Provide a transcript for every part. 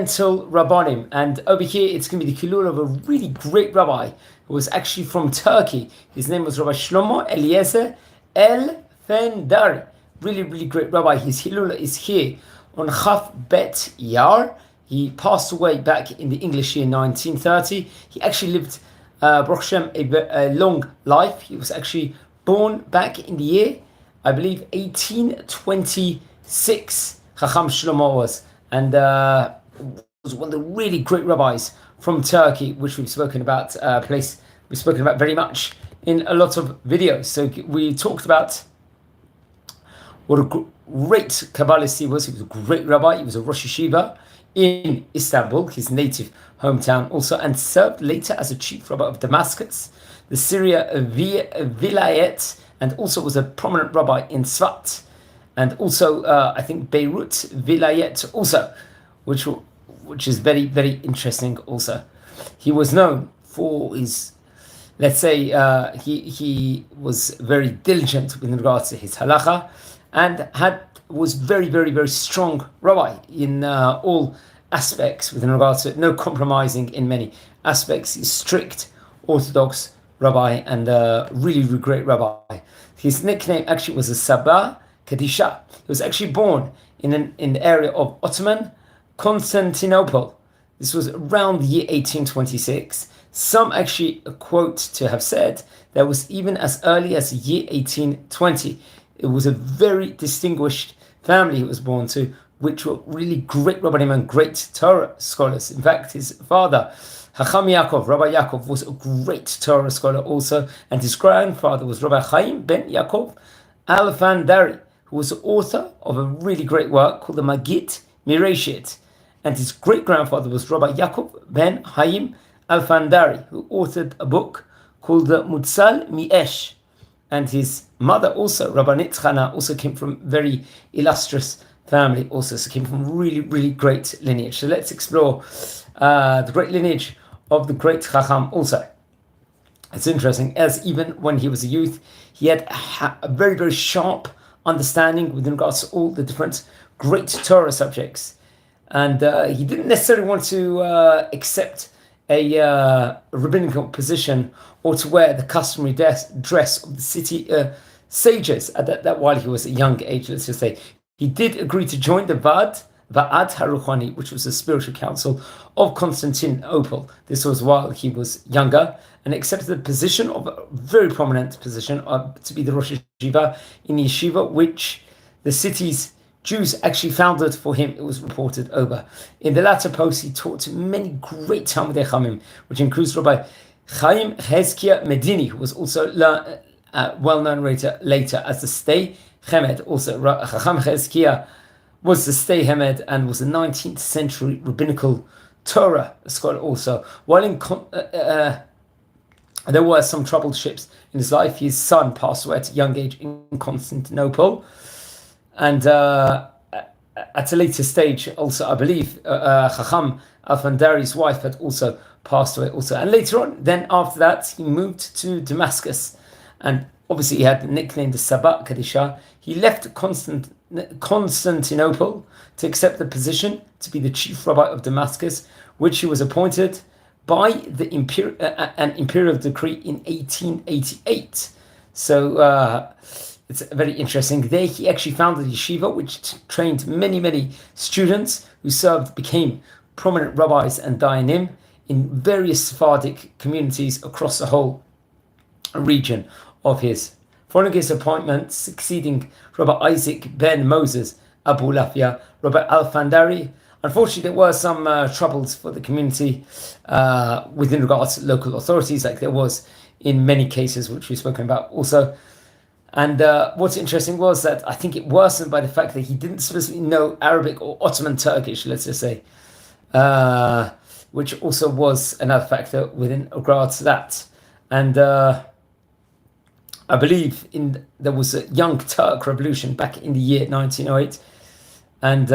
Rabbanim, and over here it's going to be the Kilul of a really great rabbi who was actually from Turkey. His name was Rabbi Shlomo Eliazer Alfandari. Really, really great rabbi. His Hilul is here on Chaf Bet Yar. He passed away back in the English year 1930. He actually lived, Baruch Hashem, a long life. He was actually born back in the year, I believe, 1826. Hakam Shlomo was, and was one of the really great rabbis from Turkey, which we've spoken about. We've spoken about very much in a lot of videos. So we talked about what a great Kabbalist he was. He was a great rabbi. He was a Rosh Yeshiva in Istanbul, his native hometown also, and served later as a chief rabbi of Damascus, the Syria Vilayet, and also was a prominent rabbi in Tzfat, and also I think Beirut Vilayet also, which is very, very interesting also. He was known for his, let's say, he was very diligent with regards to his halacha, and was very, very, very strong rabbi in all aspects with regards to it. No compromising in many aspects. He's strict, orthodox rabbi, and really, really great rabbi. His nickname actually was a Sabah Kadishah. He was actually born in the area of Ottoman Constantinople. This was around the year 1826. Some actually quote to have said that was even as early as the year 1820. It was a very distinguished family he was born to, which were really great rabbanim and great Torah scholars. In fact, his father, Hakam Yaakov, Rabbi Yaakov, was a great Torah scholar also, and his grandfather was Rabbi Chaim ben Yaakov Alfandari, who was the author of a really great work called the Magid Mireshit. And his great-grandfather was Rabbi Yaakov ben Chaim Alfandari, who authored a book called the Mutsal Miesh. And his mother also, Rabbi Nitzchana, also came from very illustrious family also, so came from really, really great lineage. So let's explore the great lineage of the great Chacham also. It's interesting, as even when he was a youth, he had a very, very sharp understanding with regards to all the different great Torah subjects. And he didn't necessarily want to accept a rabbinical position or to wear the customary dress of the city sages at that while he was a young age, let's just say. He did agree to join the Va'ad Haruchani, which was the spiritual council of Constantinople. This was while he was younger, and accepted the position of a very prominent position to be the Rosh Yeshiva in Yeshiva, which the city's Jews actually founded for him, it was reported over. In the latter post, he taught many great Talmidei Chachamim, which includes Rabbi Chaim Hezkiah Medini, who was also well-known later as the Stay Hemed. Also, Chacham Hezkiah was the Stay Hemed and was a 19th century rabbinical Torah scholar also. While there were some troubleships in his life, his son passed away at a young age in Constantinople. And at a later stage, also, I believe, Chacham Alfandari's wife had also passed away also. And later on, then after that, he moved to Damascus. And obviously, he had the nickname the Sabah Kadishah. He left Constantinople to accept the position to be the chief rabbi of Damascus, which he was appointed by the an imperial decree in 1888. So it's very interesting. There he actually founded a yeshiva, which trained many, many students who became prominent rabbis and dayanim in various Sephardic communities across the whole region of his. Following his appointment, succeeding Rabbi Isaac ben Moses Abu Lafia, Rabbi Alfandari. Unfortunately, there were some troubles for the community within regards to local authorities, like there was in many cases, which we've spoken about also. And what's interesting was that I think it worsened by the fact that he didn't specifically know Arabic or Ottoman Turkish, let's just say, which also was another factor within regards to that. And I believe there was a Young Turk Revolution back in the year 1908, and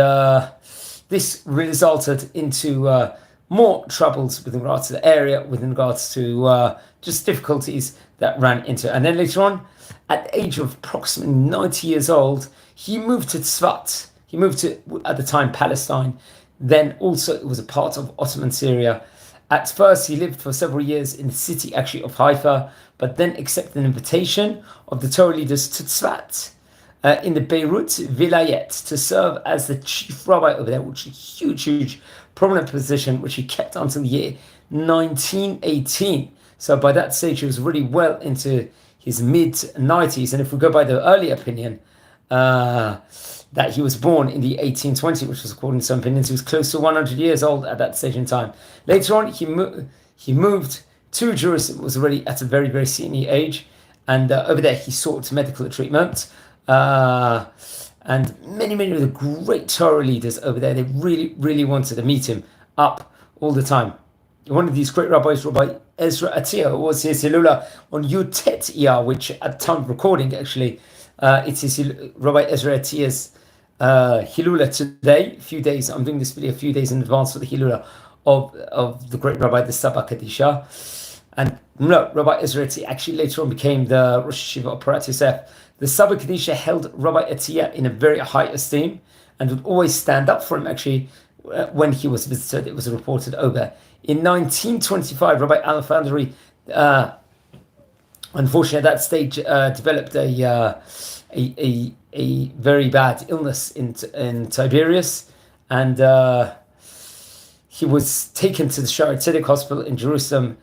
this resulted into more troubles with regards to the area, with regards to just difficulties that ran into it. And then later on, at the age of approximately 90 years old, he moved to Tzfat. He moved to, at the time, Palestine. then also it was a part of Ottoman Syria. At first, he lived for several years in the city actually of Haifa, but then accepted an invitation of the Torah leaders to Tzfat in the Beirut Vilayet to serve as the chief rabbi over there, which is a huge, prominent position, which he kept until the year 1918. So by that stage, he was really well into his mid-90s. And if we go by the early opinion, that he was born in the 1820s, which was, according to some opinions, he was close to 100 years old at that stage in time. Later on, he moved to Jerusalem, was already at a very, very senior age. And over there, he sought medical treatment. And many of the great Torah leaders over there, they really wanted to meet him up all the time. One of these great rabbis, Rabbi Ezra Atiyah, was his Hilula on Yud Tet Iyar, which at the time of recording, actually, it's his Rabbi Ezra Atiyah's Hilula today. I'm doing this video a few days in advance for the Hilula of the great Rabbi, the Sabah Kadishah. And no, Rabbi Ezra Atiyah actually later on became the Rosh Yeshiva of Parat Yosef. The Sabah Kadishah held Rabbi Atiyah in a very high esteem and would always stand up for him, actually, when he was visited. It was reported over. In 1925, Rabbi Alfandari, unfortunately at that stage, developed a very bad illness in Tiberias, and he was taken to the Shaare Tzedek Hospital in Jerusalem.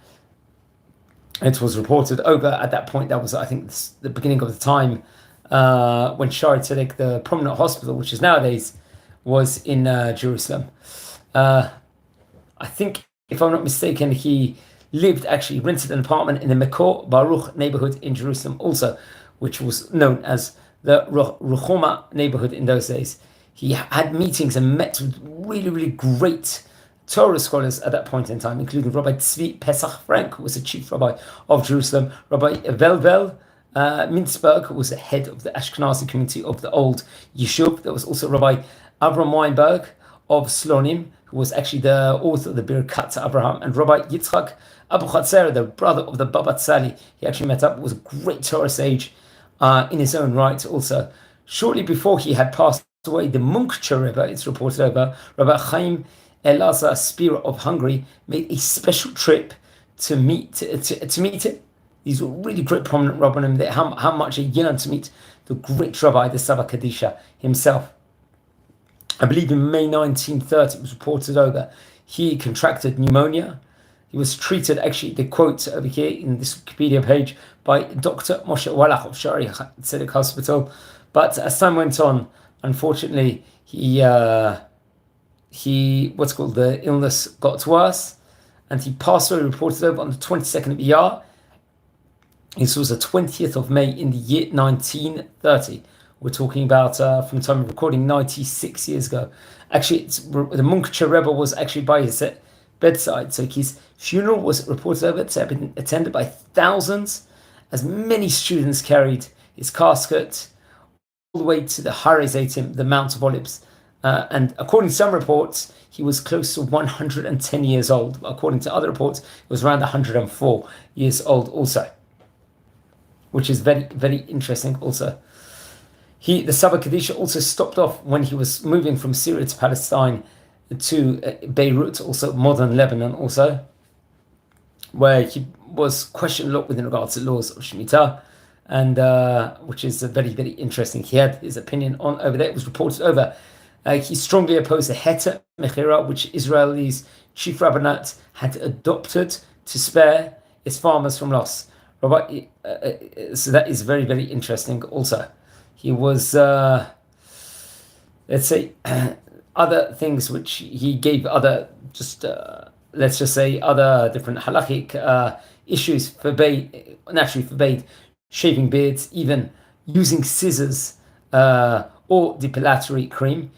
It was reported over at that point. That was, I think, the beginning of the time when Shaare Tzedek, the prominent hospital, which is nowadays, was in Jerusalem. I think, if I'm not mistaken, he rented an apartment in the Mekor Baruch neighborhood in Jerusalem also, which was known as the Ruchoma neighborhood in those days. He had meetings and met with really great Torah scholars at that point in time, including Rabbi Tzvi Pesach Frank, who was the chief rabbi of Jerusalem, Rabbi Velvel Mintzberg, who was the head of the Ashkenazi community of the old Yishuv. There was also Rabbi Avram Weinberg of Slonim, who was actually the author of the Birkat to Abraham, and Rabbi Yitzchak Abu Chatzera, the brother of the Baba Tzali. He actually met up, was a great Torah sage in his own right also. Shortly before he had passed away, the Munkcha Rebbe, it's reported over, Rabbi Chaim Elazar Spira of Hungary, made a special trip to meet him. These were really great prominent rabbanim, how much he yearned to meet the great rabbi, the Sabah Kadishah himself. I believe in May 1930, it was reported over, he contracted pneumonia. He was treated, actually, the quote over here in this Wikipedia page, by Dr. Moshe Wallach of Shaare Tzedek Hospital. But as time went on, unfortunately, the illness got worse, and he passed away, reported over on the 22nd of Iyar. This was the 20th of May in the year 1930. We're talking about, from time of recording, 96 years ago. Actually, the Munkcha Rebbe was actually by his bedside. So his funeral was reported over to have been attended by thousands, as many students carried his casket all the way to the Har Zeitim, the Mount of Olives. And according to some reports, he was close to 110 years old. According to other reports, it was around 104 years old also, which is very interesting also. The Sabah Kadishah also stopped off when he was moving from Syria to Palestine to Beirut, also modern Lebanon also, where he was questioned a lot within regards to laws of Shemitah, and which is very interesting. He had his opinion on over there. It was reported over. He strongly opposed the Heter Mechira, which Israel's chief rabbinate had adopted to spare its farmers from loss. So that is very interesting also. He was, let's say, other things which he gave other, let's just say, other different halachic issues naturally forbade shaving beards, even using scissors or depilatory cream.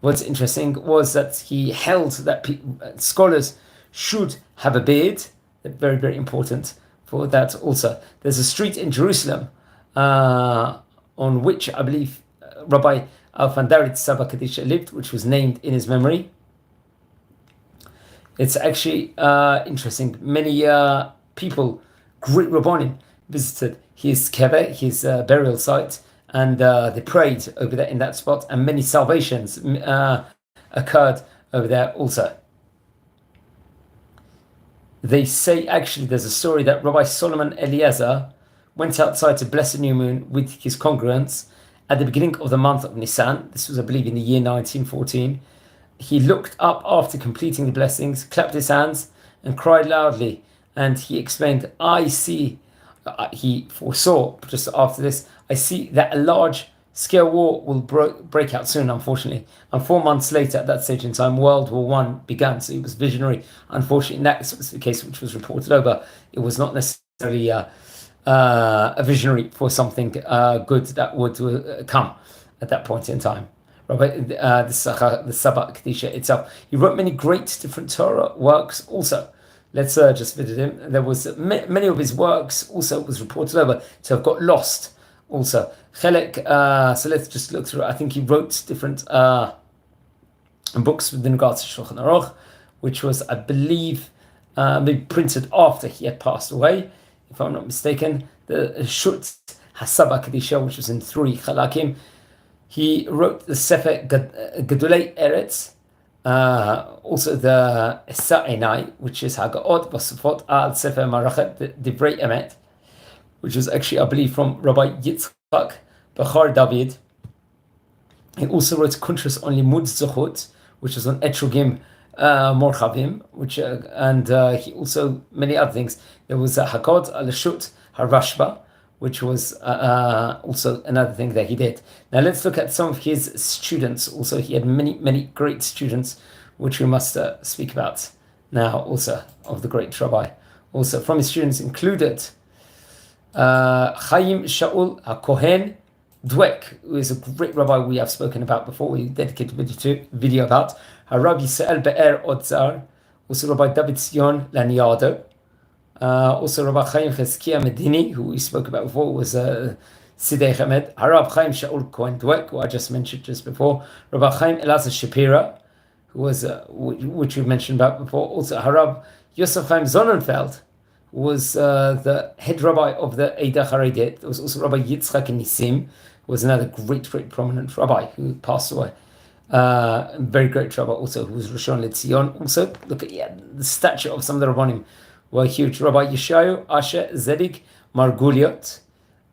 What's interesting was that he held that scholars should have a beard. Very important for that also. There's a street in Jerusalem on which I believe Rabbi Alfandari Z'tl lived, which was named in his memory. It's actually interesting. Many people, great Rabbanim, visited his kebeh, his burial site, and they prayed over there in that spot, and many salvations, occurred over there also. They say, actually, there's a story that Rabbi Solomon Eliezer went outside to bless the new moon with his congregants at the beginning of the month of Nisan. This was, I believe, in the year 1914. He looked up after completing the blessings, clapped his hands, and cried loudly. And he explained, I see, he foresaw just after this, I see that a large-scale war will break out soon, unfortunately. And 4 months later, at that stage in time, World War I began. So he was visionary. Unfortunately, in that specific case, which was reported over, it was not necessarily a visionary for something good that would come at that point in time. Rabbi, the Sabbath Kadishah itself. He wrote many great different Torah works also. Let's just visit him. There was many of his works also was reported over to have got lost also. Chelek, so let's just look through. I think he wrote different books with regards to Shulchan Aruch, which was, I believe, maybe printed after he had passed away, if I'm not mistaken. The Shut Hasabah Kadishah, which was in 3 Chalakim. He wrote the Sefer Gedolei Eretz, also the Esa'enai, which is Haggaot Basufot al Sefer Marachet Divrei Emet, which was actually, I believe, from Rabbi Yitzchak Bachar David. He also wrote Kuntras on Limud Zochot, which was on Etrogim Morchavim, which and he also many other things. There was Haggaot al Shut Harashba, which was also another thing that he did. Now let's look at some of his students. Also, he had many great students, which we must speak about now. Also of the great rabbi. Also from his students included Chaim Shaul HaKohen Dweck, who is a great rabbi we have spoken about before. We dedicated a video about Rabbi Yisrael Be'er Odzar, also Rabbi David Zion Laniado. Also Rabbi Chaim Cheskia Medini, who we spoke about before, was Sidei Hamed. Harab Chaim Shaul Cohen Dweck, who I just mentioned just before. Rabbi Chaim Elazar Shapira, who was which we mentioned about before. Also Harab Yosef Chaim Sonnenfeld, who was the head rabbi of the Eidah Haredit. There was also Rabbi Yitzchak Nissim, who was another great prominent rabbi who passed away. Very great rabbi also, who was Rishon LeZion. Also, look at the stature of some of the rabbanim were huge. Rabbi Yeshayu Asher Zedig Marguliot,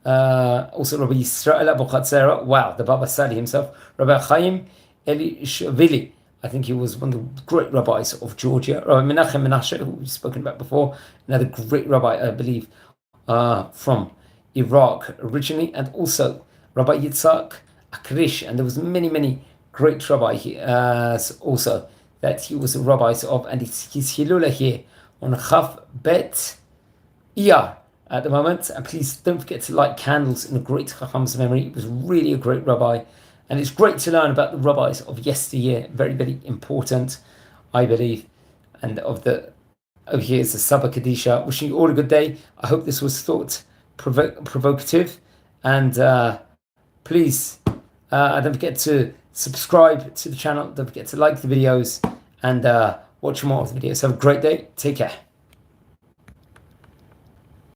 also Rabbi Yisrael Abu Chatzera. Wow, the Baba Sadi himself. Rabbi Chaim Elishvili, I think he was one of the great rabbis of Georgia. Rabbi Menachem Menashe, who we've spoken about before, another great rabbi, I believe, from Iraq originally, and also Rabbi Yitzhak Akrish, and there was many great rabbi also that he was a rabbi of, and it's his Hilula here on Chaf Bet Iyar at the moment. And please don't forget to light candles in a great Chacham's memory. He was really a great rabbi. And it's great to learn about the rabbis of yesteryear. Very important, I believe. And over here is the Sabbath Kadishah. Wishing you all a good day. I hope this was thought provocative. And please don't forget to subscribe to the channel. Don't forget to like the videos and watch more of the videos. Have a great day. Take care.